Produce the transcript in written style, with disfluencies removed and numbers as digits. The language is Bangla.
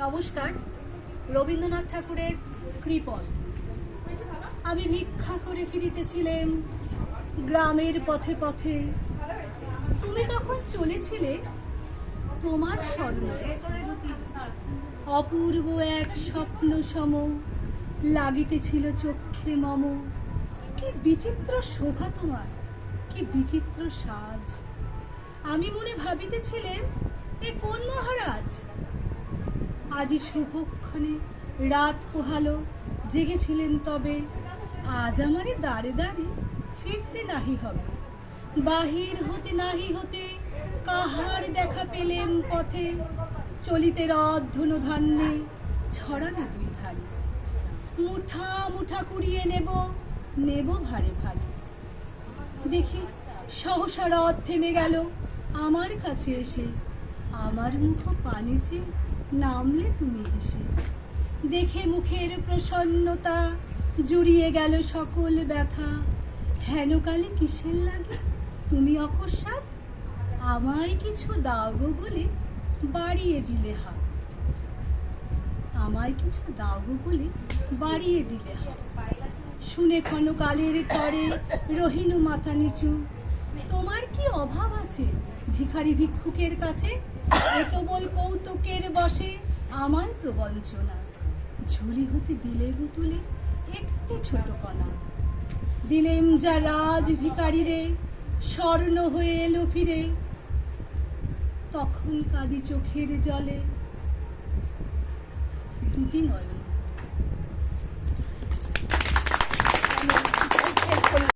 নমস্কার। রবীন্দ্রনাথ ঠাকুরের কৃপণ। আমি ভিক্ষা করে ফিরিতেছিলাম গ্রামের পথে পথে, তুমি তখন চলেছিলে তোমার স্মরণে। অপূর্ব এক স্বপ্ন সম লাগিতেছিল চক্ষে মম। কি বিচিত্র শোভা তোমার, কি বিচিত্র সাজ। আমি মনে ভাবিতেছিলাম, এ কোন মহারাজ। আজি শুভক্ষণে রাত পোহালো, জেগেছিলেন তবে আজ আমারে দাঁড়ে দাঁড়ে ফিরতে নাহি হবে। বাহির হতে নাহি হতে কাহার দেখা পেলেন পথে, চলিতে রথ ধনু ধান্যে ছড়ানো দুই ধারে। মুঠা মুঠা কুড়িয়ে নেব নেব ভারে ভারে। দেখি সহসা রথ থেমে গেল আমার কাছে এসে, আমার মুঠো পানি চেয়ে নামলে তুমি এসে। দেখে মুখের প্রসন্নতা জুড়িয়ে গেল সকল ব্যথা। হেনকালে কিসের লাগে তুমি অকস্মাৎ, আমায় কিছু দাও গো বলে বাড়িয়ে দিলে হাত। আমায় কিছু দাও গো বলে বাড়িয়ে দিলে হাত। শুনে ক্ষণকালের তরে রহিনু মাথা নিচু। তোমার কি অভাব আছে ভিখারি ভিক্ষুকের কাছে, এ কেবল কৌতুকের বসে আমার প্রবঞ্চনা। ঝুলি হতে দিলে তুলে একটি ছোট কণা, দিলেম যা রাজ ভিখারি রে, স্বর্ণ হয়ে এলো ফিরে। তখন কাঁদি চোখের জলে দুটি নয়ন।